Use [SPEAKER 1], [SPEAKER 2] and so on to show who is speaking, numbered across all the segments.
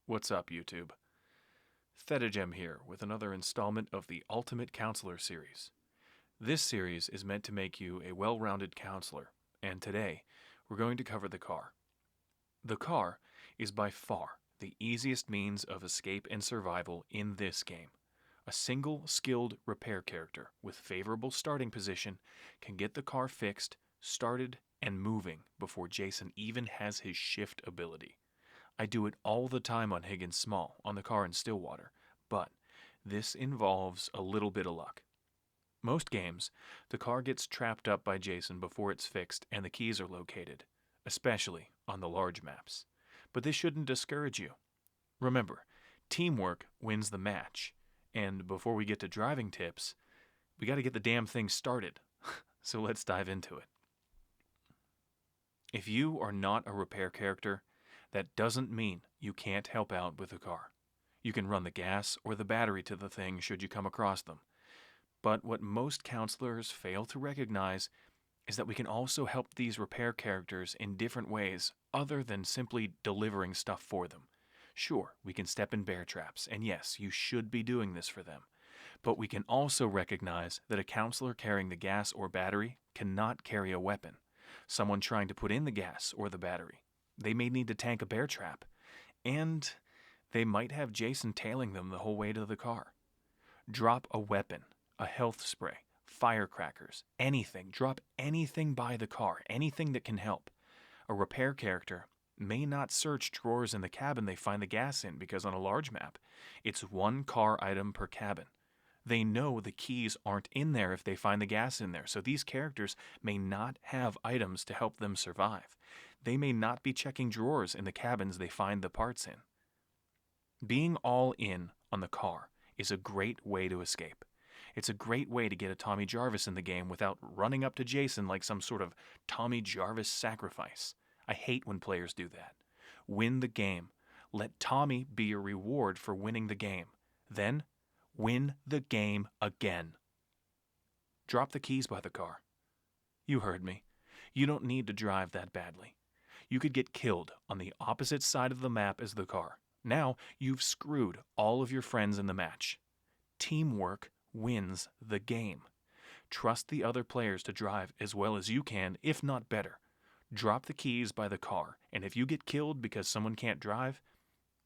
[SPEAKER 1] What's up, YouTube? Thetagem here with another installment of the Ultimate Counselor series. This series is meant to make you a well-rounded counselor, and today we're going to cover the car. The car is by far the easiest means of escape and survival in this game. A single skilled repair character with favorable starting position can get the car fixed, started, and moving before Jason even has his shift ability. I do it all the time on Higgins Small, on the car in Stillwater, but this involves a little bit of luck. Most games, the car gets trapped up by Jason before it's fixed and the keys are located, especially on the large maps. But this shouldn't discourage you. Remember, teamwork wins the match, and before we get to driving tips, we got to get the damn thing started. So let's dive into it. If you are not a repair character, that doesn't mean you can't help out with the car. You can run the gas or the battery to the thing should you come across them. But what most counselors fail to recognize is that we can also help these repair characters in different ways other than simply delivering stuff for them. Sure, we can step in bear traps, and yes, you should be doing this for them. But we can also recognize that a counselor carrying the gas or battery cannot carry a weapon. Someone trying to put in the gas or the battery, they may need to tank a bear trap, and they might have Jason tailing them the whole way to the car. Drop a weapon, a health spray, firecrackers, anything. Drop anything by the car, anything that can help. A repair character may not search drawers in the cabin they find the gas in because on a large map, it's one car item per cabin. They know the keys aren't in there if they find the gas in there, so these characters may not have items to help them survive. They may not be checking drawers in the cabins they find the parts in. Being all in on the car is a great way to escape. It's a great way to get a Tommy Jarvis in the game without running up to Jason like some sort of Tommy Jarvis sacrifice. I hate when players do that. Win the game. Let Tommy be your reward for winning the game. Then, win the game again. Drop the keys by the car. You heard me. You don't need to drive that badly. You could get killed on the opposite side of the map as the car. Now you've screwed all of your friends in the match. Teamwork wins the game. Trust the other players to drive as well as you can, if not better. Drop the keys by the car, and if you get killed because someone can't drive,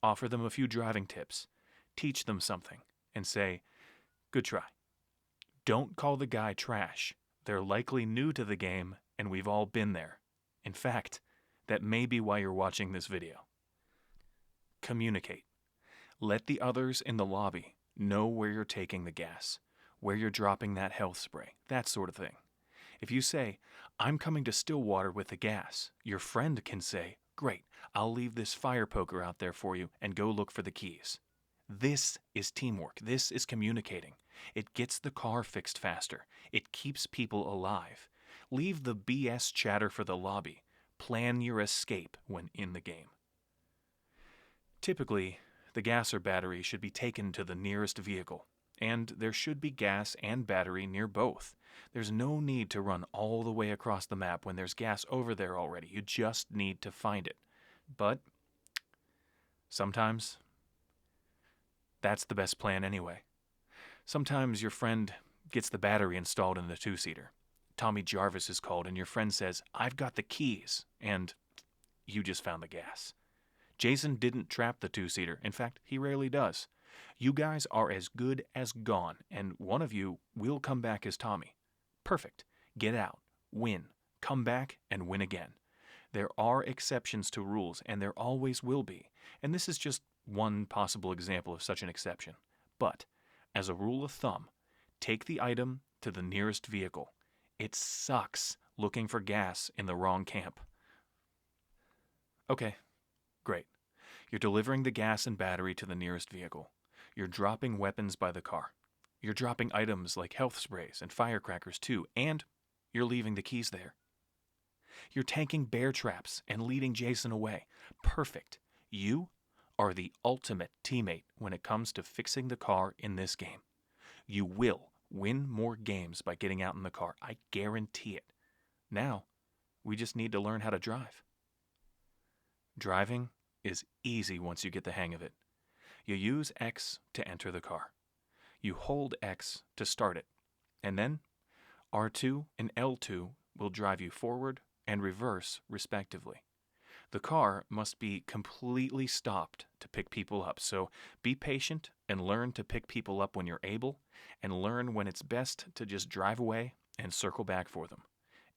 [SPEAKER 1] offer them a few driving tips. Teach them something, and say, "Good try." Don't call the guy trash. They're likely new to the game, and we've all been there. In fact, that may be why you're watching this video. Communicate. Let the others in the lobby know where you're taking the gas, where you're dropping that health spray, that sort of thing. If you say, "I'm coming to Stillwater with the gas," your friend can say, "Great, I'll leave this fire poker out there for you and go look for the keys." This is teamwork. This is communicating. It gets the car fixed faster. It keeps people alive. Leave the BS chatter for the lobby. Plan your escape when in the game. Typically, the gas or battery should be taken to the nearest vehicle, and there should be gas and battery near both. There's no need to run all the way across the map when there's gas over there already. You just need to find it. But sometimes that's the best plan anyway. Sometimes your friend gets the battery installed in the two-seater. Tommy Jarvis is called and your friend says, "I've got the keys," and you just found the gas. Jason didn't trap the two-seater. In fact, he rarely does. You guys are as good as gone, and one of you will come back as Tommy. Perfect. Get out, win, come back, and win again. There are exceptions to rules, and there always will be, and this is just one possible example of such an exception. But, as a rule of thumb, take the item to the nearest vehicle. It sucks looking for gas in the wrong camp. Okay, great. You're delivering the gas and battery to the nearest vehicle. You're dropping weapons by the car. You're dropping items like health sprays and firecrackers too, and you're leaving the keys there. You're tanking bear traps and leading Jason away. Perfect. You are the ultimate teammate when it comes to fixing the car in this game. You will win more games by getting out in the car. I guarantee it. Now, we just need to learn how to drive. Driving is easy once you get the hang of it. You use X to enter the car. You hold X to start it, and then R2 and L2 will drive you forward and reverse respectively. The car must be completely stopped to pick people up, so be patient and learn to pick people up when you're able, and learn when it's best to just drive away and circle back for them.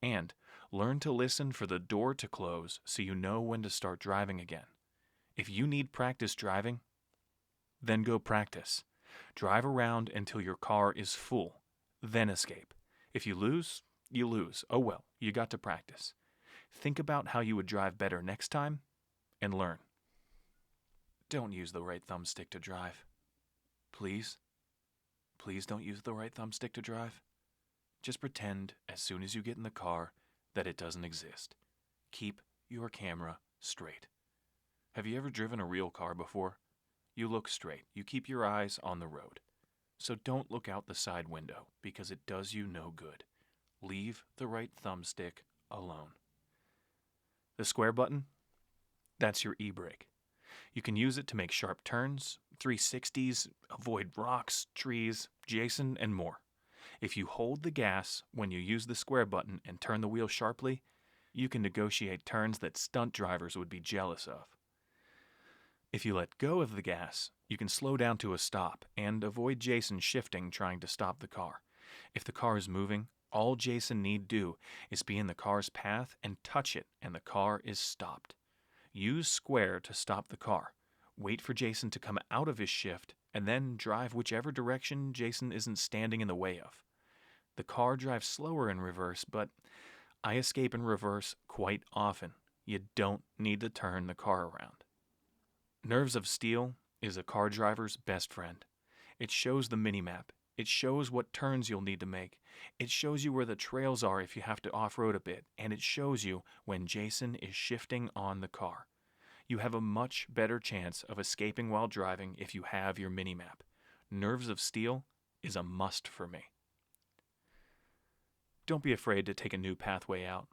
[SPEAKER 1] And learn to listen for the door to close so you know when to start driving again. If you need practice driving, then go practice. Drive around until your car is full, then escape. If you lose, you lose. Oh well, you got to practice. Think about how you would drive better next time, and learn. Don't use the right thumbstick to drive. Please? Please don't use the right thumbstick to drive. Just pretend, as soon as you get in the car, that it doesn't exist. Keep your camera straight. Have you ever driven a real car before? You look straight. You keep your eyes on the road. So don't look out the side window, because it does you no good. Leave the right thumbstick alone. The square button? That's your e-brake. You can use it to make sharp turns, 360s, avoid rocks, trees, Jason, and more. If you hold the gas when you use the square button and turn the wheel sharply, you can negotiate turns that stunt drivers would be jealous of. If you let go of the gas, you can slow down to a stop and avoid Jason shifting trying to stop the car. If the car is moving, all Jason need do is be in the car's path and touch it, and the car is stopped. Use square to stop the car. Wait for Jason to come out of his shift, and then drive whichever direction Jason isn't standing in the way of. The car drives slower in reverse, but I escape in reverse quite often. You don't need to turn the car around. Nerves of Steel is a car driver's best friend. It shows the minimap. It shows what turns you'll need to make. It shows you where the trails are if you have to off-road a bit, and it shows you when Jason is shifting on the car. You have a much better chance of escaping while driving if you have your minimap. Nerves of Steel is a must for me. Don't be afraid to take a new pathway out.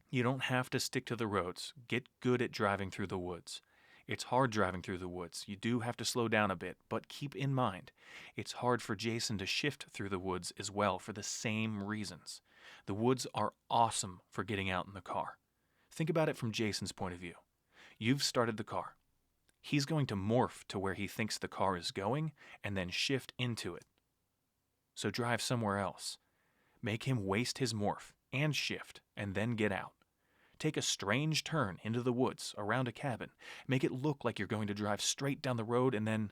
[SPEAKER 1] You don't have to stick to the roads. Get good at driving through the woods. It's hard driving through the woods. You do have to slow down a bit, but keep in mind, it's hard for Jason to shift through the woods as well for the same reasons. The woods are awesome for getting out in the car. Think about it from Jason's point of view. You've started the car. He's going to morph to where he thinks the car is going and then shift into it. So drive somewhere else. Make him waste his morph and shift and then get out. Take a strange turn into the woods around a cabin. Make it look like you're going to drive straight down the road and then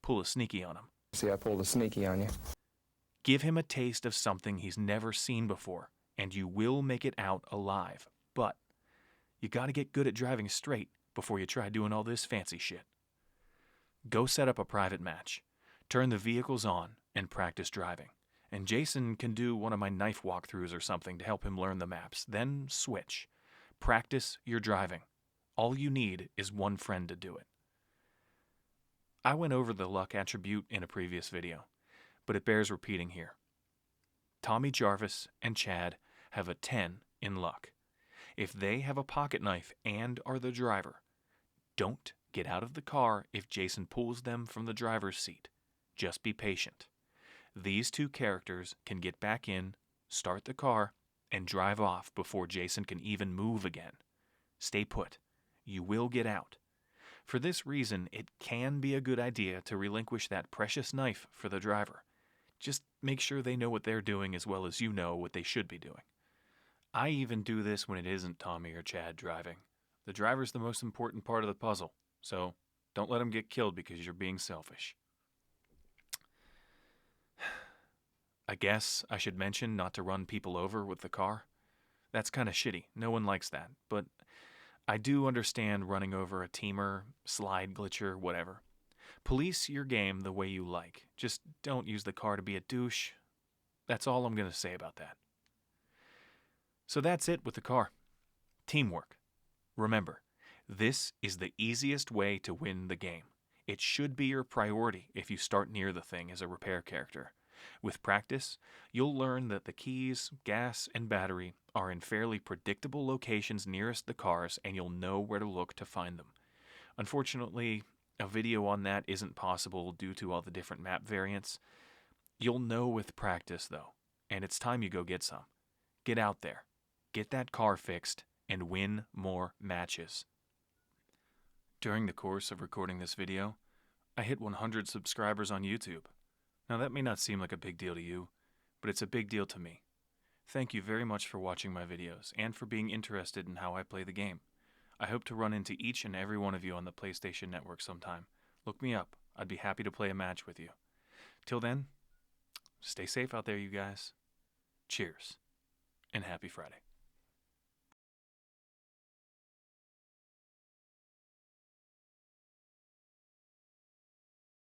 [SPEAKER 1] pull a sneaky on him.
[SPEAKER 2] See, I pulled a sneaky on you.
[SPEAKER 1] Give him a taste of something he's never seen before, and you will make it out alive. But you got to get good at driving straight before you try doing all this fancy shit. Go set up a private match. Turn the vehicles on and practice driving. And Jason can do one of my knife walkthroughs or something to help him learn the maps. Then switch. Practice your driving. All you need is one friend to do it. I went over the luck attribute in a previous video, but it bears repeating here. Tommy Jarvis and Chad have a 10 in luck. If they have a pocket knife and are the driver, don't get out of the car if Jason pulls them from the driver's seat. Just be patient. These two characters can get back in, start the car, and drive off before Jason can even move again. Stay put. You will get out. For this reason, it can be a good idea to relinquish that precious knife for the driver. Just make sure they know what they're doing as well as you know what they should be doing. I even do this when it isn't Tommy or Chad driving. The driver's the most important part of the puzzle, so don't let him get killed because you're being selfish. I guess I should mention not to run people over with the car. That's kind of shitty. No one likes that. But I do understand running over a teamer, slide glitcher, whatever. Police your game the way you like. Just don't use the car to be a douche. That's all I'm going to say about that. So that's it with the car. Teamwork. Remember, this is the easiest way to win the game. It should be your priority if you start near the thing as a repair character. With practice, you'll learn that the keys, gas, and battery are in fairly predictable locations nearest the cars, and you'll know where to look to find them. Unfortunately, a video on that isn't possible due to all the different map variants. You'll know with practice, though, and it's time you go get some. Get out there, get that car fixed, and win more matches. During the course of recording this video, I hit 100 subscribers on YouTube. Now that may not seem like a big deal to you, but it's a big deal to me. Thank you very much for watching my videos and for being interested in how I play the game. I hope to run into each and every one of you on the PlayStation Network sometime. Look me up. I'd be happy to play a match with you. Till then, stay safe out there, you guys. Cheers, and happy Friday.